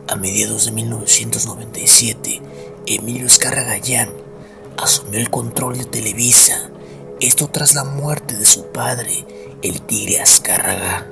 A mediados de 1997, Emilio Azcárraga Gallán asumió el control de Televisa, esto tras la muerte de su padre, el Tigre Azcárraga.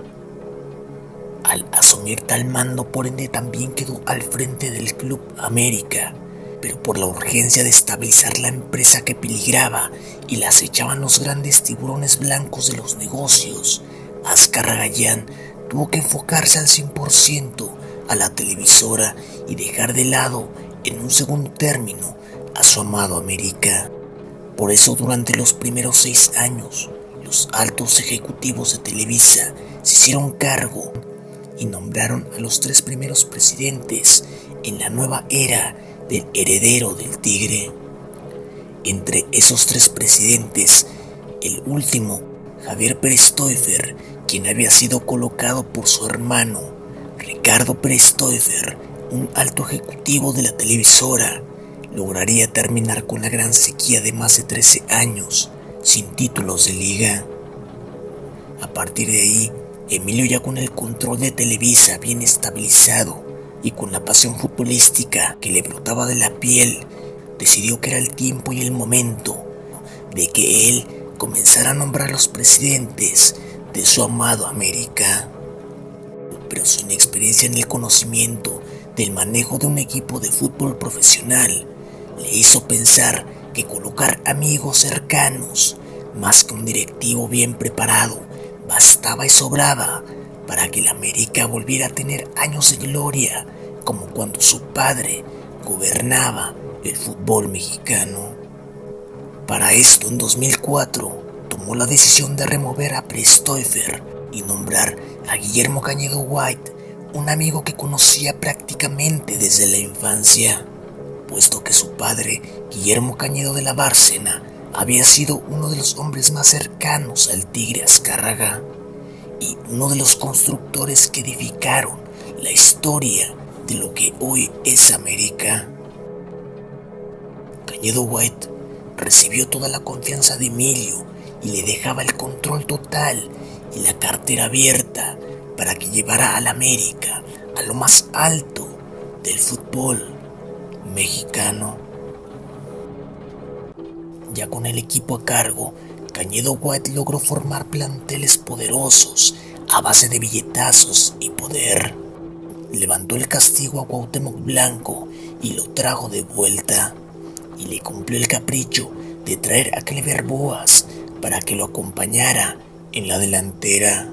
Al asumir tal mando, por ende, también quedó al frente del Club América, pero por la urgencia de estabilizar la empresa que peligraba y la acechaban los grandes tiburones blancos de los negocios, Azcárraga Gallán tuvo que enfocarse al 100% a la televisora y dejar de lado, en un segundo término, a su amado América. Por eso, durante los primeros 6 años, los altos ejecutivos de Televisa se hicieron cargo y nombraron a los 3 primeros presidentes en la nueva era del heredero del Tigre. Entre esos 3 presidentes, el último, Javier Pérez Stoifer, quien había sido colocado por su hermano, Ricardo Pérez Stoifer, un alto ejecutivo de la televisora, lograría terminar con la gran sequía de más de 13 años sin títulos de liga. A partir de ahí, Emilio, ya con el control de Televisa bien estabilizado y con la pasión futbolística que le brotaba de la piel, decidió que era el tiempo y el momento de que él comenzara a nombrar a los presidentes de su amado América. Pero su inexperiencia en el conocimiento del manejo de un equipo de fútbol profesional le hizo pensar que colocar amigos cercanos, más que un directivo bien preparado, bastaba y sobraba para que la América volviera a tener años de gloria, como cuando su padre gobernaba el fútbol mexicano. Para esto, en 2004, tomó la decisión de remover a Pérez Stoifer y nombrar a Guillermo Cañedo White, un amigo que conocía prácticamente desde la infancia, puesto que su padre, Guillermo Cañedo de la Bárcena, había sido uno de los hombres más cercanos al Tigre Azcárraga y uno de los constructores que edificaron la historia de lo que hoy es América. Cañedo White recibió toda la confianza de Emilio y le dejaba el control total y la cartera abierta para que llevara al América a lo más alto del fútbol mexicano. Ya con el equipo a cargo, Cañedo White logró formar planteles poderosos a base de billetazos y poder. Levantó el castigo a Cuauhtémoc Blanco y lo trajo de vuelta, y le cumplió el capricho de traer a Clever Boas para que lo acompañara en la delantera.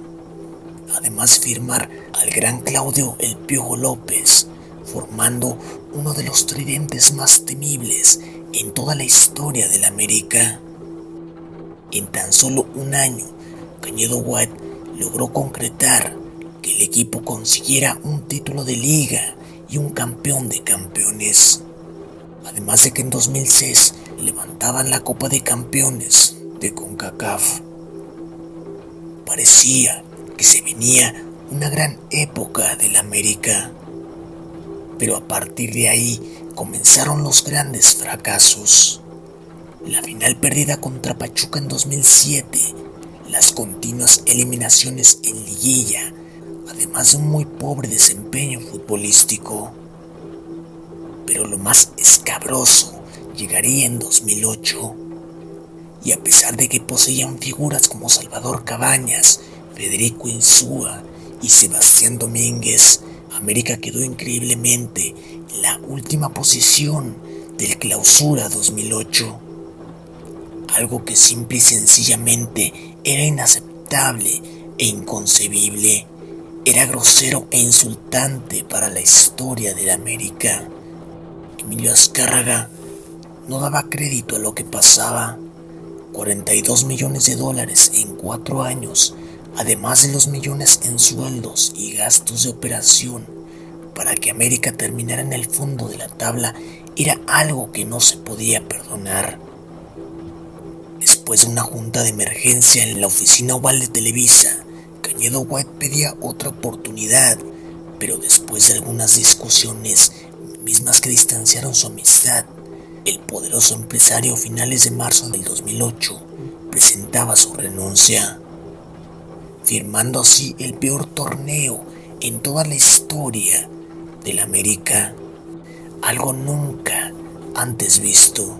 Además de firmar al gran Claudio El Piojo López, formando uno de los tridentes más temibles en toda la historia de la América. En tan solo un año, Cañedo White logró concretar que el equipo consiguiera un título de liga y un campeón de campeones. Además de que en 2006 levantaban la Copa de Campeones de CONCACAF. Parecía que se venía una gran época del América. Pero a partir de ahí comenzaron los grandes fracasos. La final perdida contra Pachuca en 2007, las continuas eliminaciones en liguilla, además de un muy pobre desempeño futbolístico. Pero lo más escabroso llegaría en 2008, y a pesar de que poseían figuras como Salvador Cabañas, Federico Insúa y Sebastián Domínguez, América quedó increíblemente en la última posición del Clausura 2008. Algo que simple y sencillamente era inaceptable e inconcebible. Era grosero e insultante para la historia de la América. Emilio Azcárraga no daba crédito a lo que pasaba. 42 millones de dólares en 4 años, además de los millones en sueldos y gastos de operación, para que América terminara en el fondo de la tabla, era algo que no se podía perdonar. Después de una junta de emergencia en la oficina oval de Televisa, Cañedo White pedía otra oportunidad, pero después de algunas discusiones, mismas que distanciaron su amistad, el poderoso empresario a finales de marzo del 2008 presentaba su renuncia, firmando así el peor torneo en toda la historia del América, algo nunca antes visto.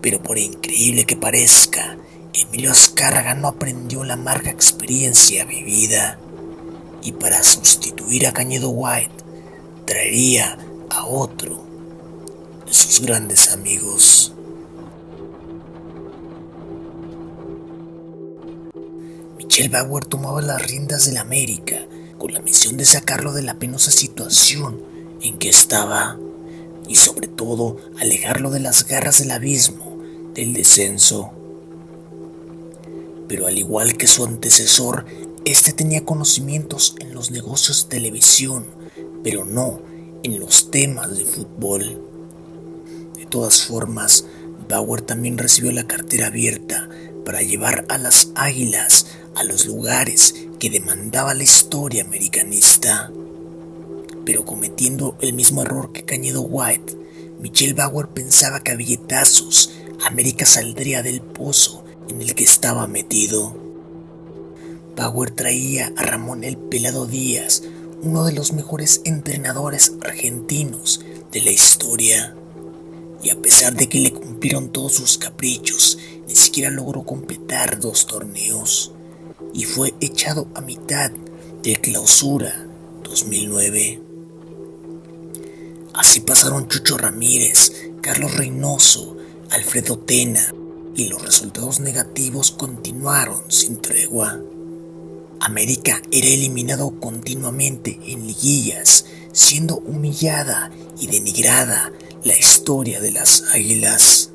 Pero por increíble que parezca, Emilio Azcárraga no aprendió la amarga experiencia vivida, y para sustituir a Cañedo White traería a otro de sus grandes amigos. Michel Bauer tomaba las riendas del América con la misión de sacarlo de la penosa situación en que estaba y sobre todo alejarlo de las garras del abismo del descenso. Pero al igual que su antecesor, este tenía conocimientos en los negocios de televisión, pero no en los temas de fútbol. De todas formas, Bauer también recibió la cartera abierta para llevar a las Águilas a los lugares que demandaba la historia americanista. Pero cometiendo el mismo error que Cañedo White, Michel Bauer pensaba que a billetazos América saldría del pozo en el que estaba metido. Bauer traía a Ramón el Pelado Díaz, uno de los mejores entrenadores argentinos de la historia. Y a pesar de que le cumplieron todos sus caprichos, ni siquiera logró completar 2 torneos y fue echado a mitad de Clausura 2009. Así pasaron Chucho Ramírez, Carlos Reynoso, Alfredo Tena, y los resultados negativos continuaron sin tregua. América era eliminado continuamente en liguillas, siendo humillada y denigrada la historia de las Águilas.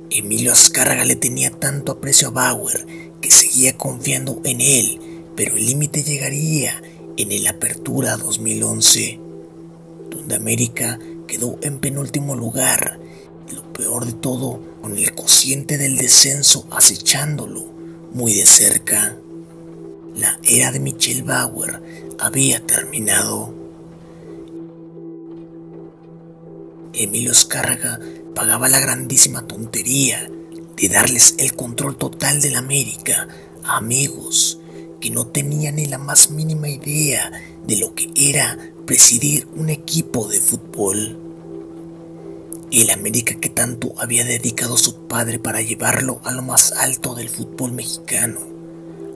Emilio Azcárraga le tenía tanto aprecio a Bauer que seguía confiando en él, pero el límite llegaría en el Apertura 2011, donde América quedó en penúltimo lugar, y lo peor de todo, con el cociente del descenso acechándolo muy de cerca. La era de Michel Bauer había terminado. Emilio Azcárraga pagaba la grandísima tontería de darles el control total del América a amigos que no tenían ni la más mínima idea de lo que era presidir un equipo de fútbol. El América que tanto había dedicado su padre para llevarlo a lo más alto del fútbol mexicano,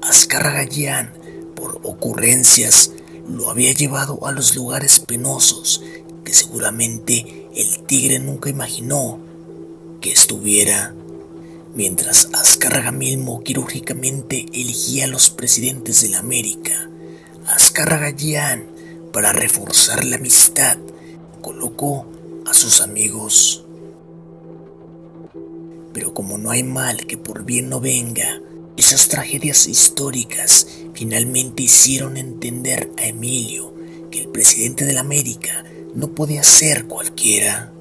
Azcárraga Gyan, por ocurrencias, lo había llevado a los lugares penosos que seguramente el Tigre nunca imaginó que estuviera. Mientras Azcárraga mismo quirúrgicamente elegía a los presidentes de la América, Azcárraga Gyan, para reforzar la amistad, colocó a sus amigos. Pero como no hay mal que por bien no venga, esas tragedias históricas finalmente hicieron entender a Emilio que el presidente de la América no podía ser cualquiera.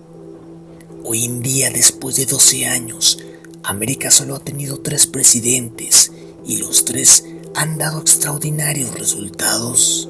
Hoy en día, después de 12 años, América solo ha tenido 3 presidentes y los 3 han dado extraordinarios resultados.